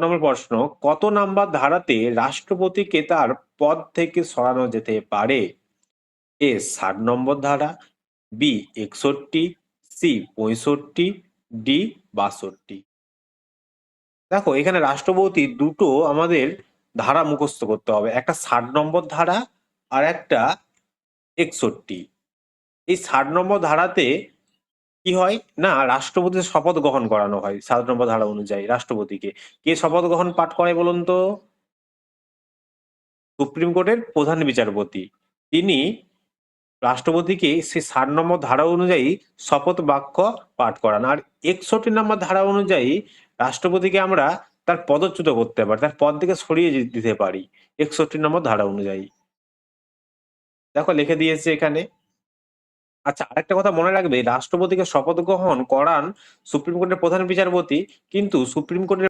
নম্বর প্রশ্ন, কত নাম্বার ধারাতে রাষ্ট্রপতিকে তার পদ থেকে সরানো যেতে পারে? এ 60 নম্বর ধারা, বি 61, সি 65, ডি 62। দেখো এখানে রাষ্ট্রপতি দুটো আমাদের ধারা মুখস্থ করতে হবে, একটা 60 নম্বর ধারা আর একটা 61। এই 60 নম্বর ধারাতে কি হয় না, রাষ্ট্রপতির শপথ গ্রহণ করানো হয় 60 নম্বর ধারা অনুযায়ী রাষ্ট্রপতিকে। কে শপথ গ্রহণ পাঠ করে বলুন তো? সুপ্রিম কোর্টের প্রধান বিচারপতি। তিনি রাষ্ট্রপতিকে সেই 60 নম্বর ধারা অনুযায়ী শপথ বাক্য পাঠ করান। আর 61 নম্বর ধারা অনুযায়ী রাষ্ট্রপতিকে আমরা তার পদচ্যুত করতে পারি, তার পদ থেকে সরিয়ে দিতে পারি 61 নম্বর ধারা অনুযায়ী। দেখো লিখে দিয়েছে এখানে। আচ্ছা, আরেকটা কথা মনে রাখবে, রাষ্ট্রপতিকে শপথ গ্রহণ করান সুপ্রিম কোর্টের প্রধান বিচারপতি, কিন্তু সুপ্রিম কোর্টের